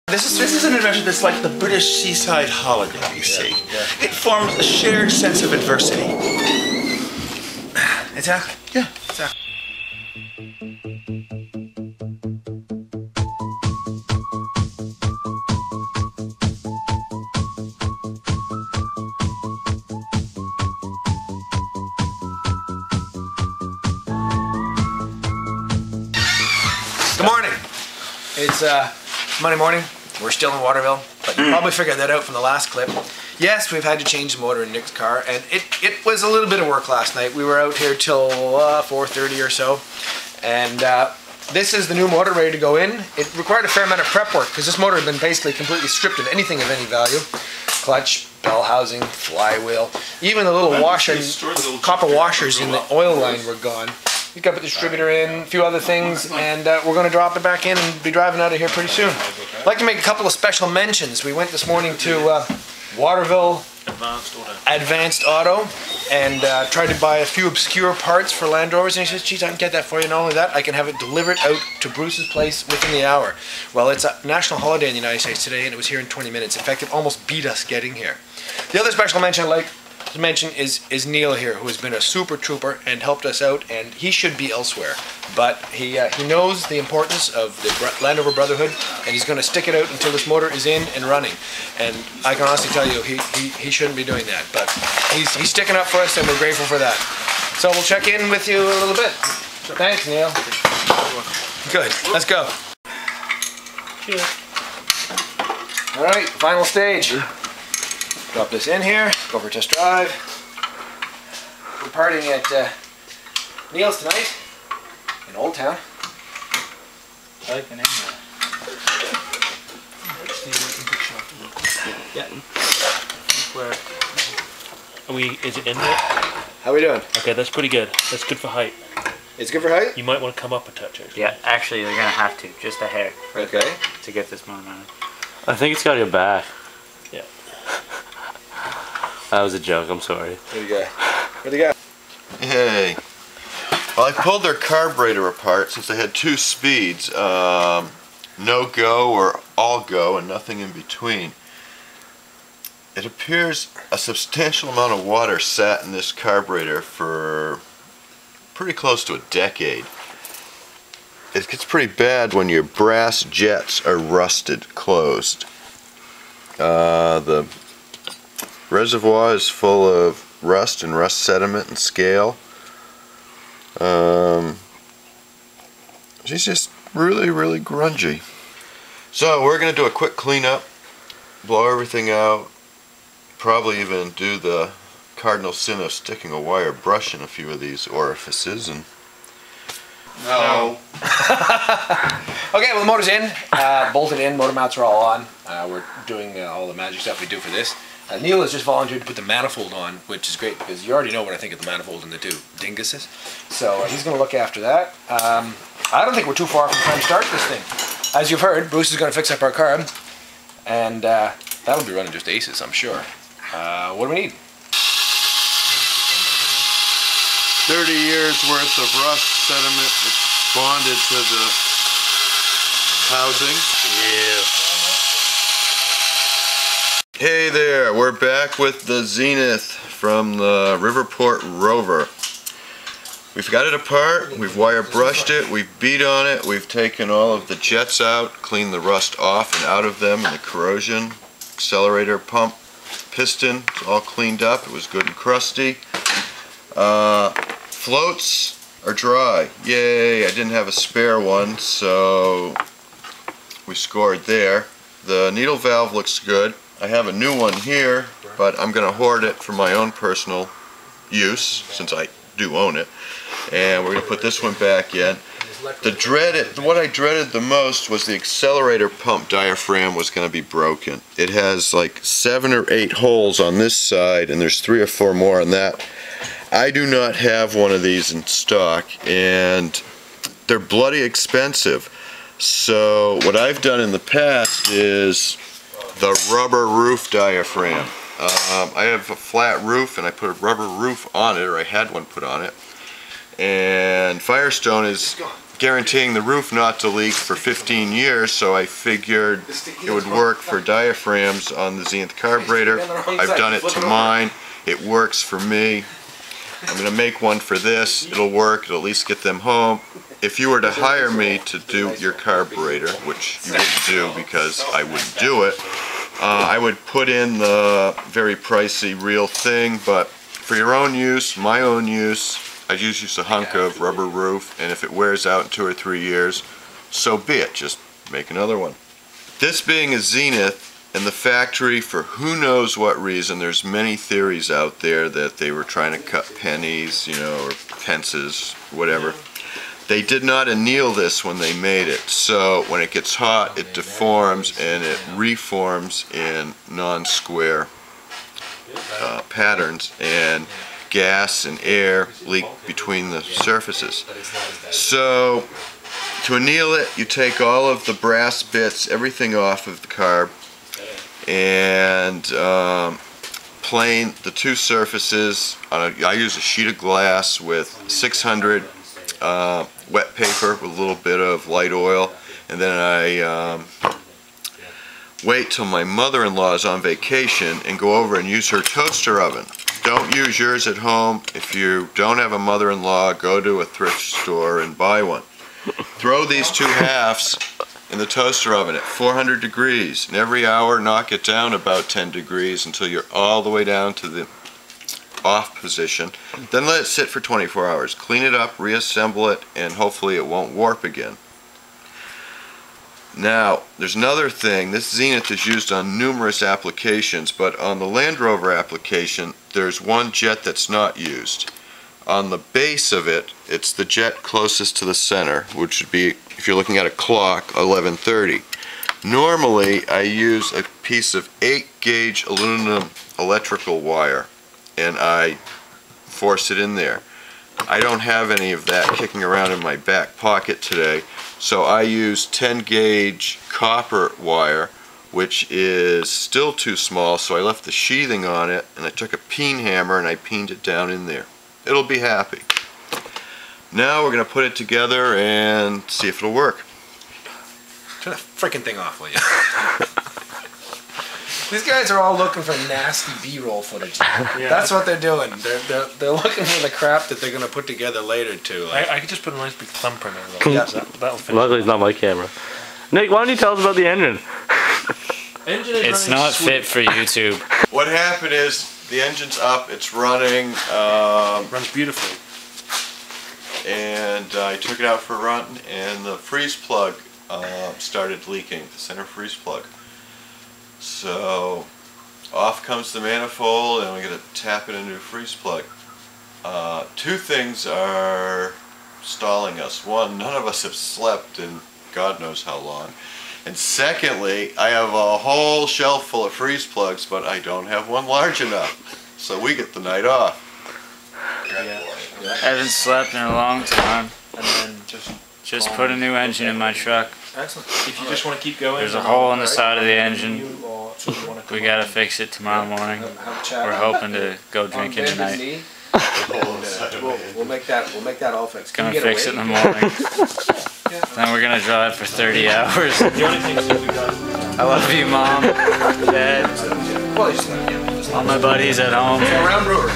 This is an adventure that's like the British seaside holiday, you see. It forms a shared sense of adversity. Exactly. Yeah, exactly. Good morning. It's Monday morning. We're still in Waterville, but you probably figured that out from the last clip. Yes, we've had to change the motor in Nick's car, and it was a little bit of work last night. We were out here till 4:30 or so, and this is the new motor ready to go in. It required a fair amount of prep work because this motor had been basically completely stripped of anything of any value. Clutch, bell housing, flywheel, even the little washer, copper washers in the oil line were gone. We got the distributor in, a few other things, and we're going to drop it back in and be driving out of here pretty soon. I'd like to make a couple of special mentions. We went this morning to Waterville Advanced Auto and tried to buy a few obscure parts for Land Rovers, and he says, geez, I can get that for you. Not only that, I can have it delivered out to Bruce's place within the hour. Well, it's a national holiday in the United States today, and it was here in 20 minutes. In fact, it almost beat us getting here. The other special mention I'd like to mention is Neil here, who has been a super trooper and helped us out, and he should be elsewhere, but he knows the importance of the Land Rover Brotherhood, and he's going to stick it out until this motor is in and running. And I can honestly tell you he shouldn't be doing that, but he's sticking up for us, and we're grateful for that. So we'll check in with you a little bit. Thanks, Neil. Good. Let's go. Cheers. All right, final stage. Drop this in here, go for a test drive. We're partying at Neil's tonight in Old Town. I like the name of it. Yeah. Where are we? Is it in there? How we doing? Okay, that's pretty good. That's good for height. It's good for height? You might want to come up a touch, actually. Yeah, actually, they're gonna have to, just a hair. Okay. To get this motor mounted. I think it's got your back. Yeah. That was a joke, I'm sorry. There you go. Where'd they go? Hey. Well, I pulled their carburetor apart since they had two speeds. No go or all go and nothing in between. It appears a substantial amount of water sat in this carburetor for pretty close to a decade. It gets pretty bad when your brass jets are rusted closed. The reservoir is full of rust and rust sediment and scale. She's just really grungy. So we're going to do a quick cleanup, blow everything out, probably even do the cardinal sin of sticking a wire brush in a few of these orifices. And no. Okay, well the motor's in, bolted in, motor mounts are all on. We're doing all the magic stuff we do for this. Neil has just volunteered to put the manifold on, which is great because you already know what I think of the manifold and the two dinguses. So he's going to look after that. I don't think we're too far from trying to start this thing. As you've heard, Bruce is going to fix up our car, and that'll be running just aces, I'm sure. What do we need? 30 years worth of rust sediment that's bonded to the housing. Yeah. Hey there, we're back with the Zenith from the Riverport Rover. We've got it apart, we've wire brushed it, we've beat on it, we've taken all of the jets out, cleaned the rust off and out of them and the corrosion. Accelerator pump, piston, it's all cleaned up, it was good and crusty. Floats are dry. Yay, I didn't have a spare one, so we scored there. The needle valve looks good. I have a new one here, but I'm going to hoard it for my own personal use, since I do own it. And we're going to put this one back in. What I dreaded the most was the accelerator pump diaphragm was going to be broken. It has like 7 or 8 holes on this side, and there's 3 or 4 more on that. I do not have one of these in stock, and they're bloody expensive. So what I've done in the past is the rubber roof diaphragm. I have a flat roof and I put a rubber roof on it, or I had one put on it. And Firestone is guaranteeing the roof not to leak for 15 years, so I figured it would work for diaphragms on the Zenith carburetor. I've done it to mine. It works for me. I'm going to make one for this. It'll work. It'll at least get them home. If you were to hire me to do your carburetor, which you wouldn't do because I wouldn't do it, I would put in the very pricey real thing, but for your own use, my own use, I'd use a hunk of rubber roof, and if it wears out in 2 or 3 years, so be it. Just make another one. This being a Zenith, and the factory, for who knows what reason, there's many theories out there that they were trying to cut pennies, you know, or pences, whatever. They did not anneal this when they made it, so when it gets hot, it deforms and it reforms in non-square patterns, and gas and air leak between the surfaces. So to anneal it, you take all of the brass bits, everything off of the carb, and plane the two surfaces on I use a sheet of glass with 600 wet paper with a little bit of light oil, and then I wait till my mother-in-law is on vacation and go over and use her toaster oven. Don't use yours at home. If you don't have a mother-in-law, go to a thrift store and buy one. Throw these two halves in the toaster oven at 400 degrees, and every hour knock it down about 10 degrees until you're all the way down to the off position. Then let it sit for 24 hours. Clean it up, reassemble it, and hopefully it won't warp again. Now, there's another thing. This Zenith is used on numerous applications, but on the Land Rover application, there's one jet that's not used. On the base of it, it's the jet closest to the center, which would be, if you're looking at a clock, 11:30. Normally, I use a piece of 8-gauge aluminum electrical wire, and I force it in there. I don't have any of that kicking around in my back pocket today, so I use 10-gauge copper wire, which is still too small, so I left the sheathing on it, and I took a peen hammer and I peened it down in there. It'll be happy. Now we're going to put it together and see if it'll work. Turn the freaking thing off, will you? These guys are all looking for nasty B-roll footage. Yeah. That's what they're doing. They're looking for the crap that they're going to put together later too. Like, I could just put a nice big thumper in there. Yeah. That'll fit. Luckily, it's not my camera. Nick, why don't you tell us about the engine? It's not fit for YouTube. What happened is the engine's up, it's running, Runs beautifully. and I took it out for a run, and the freeze plug started leaking, the center freeze plug. So off comes the manifold, and we got to tap in a new freeze plug. Two things are stalling us. One, none of us have slept in God knows how long. And secondly, I have a whole shelf full of freeze plugs, but I don't have one large enough. So we get the night off. I haven't slept in a long time. And then Just put a new engine in my truck. excellent. if you just want to keep going. There's a hole in the side of the engine. We gotta fix it tomorrow morning. We're hoping to go drinking tonight. We'll make that all fixed. Gonna fix it in the morning. Then we're gonna drive for 30 hours. The only thing is that we got. I love you, Mom, Dad, Well, just all my buddies at home. around Brewer.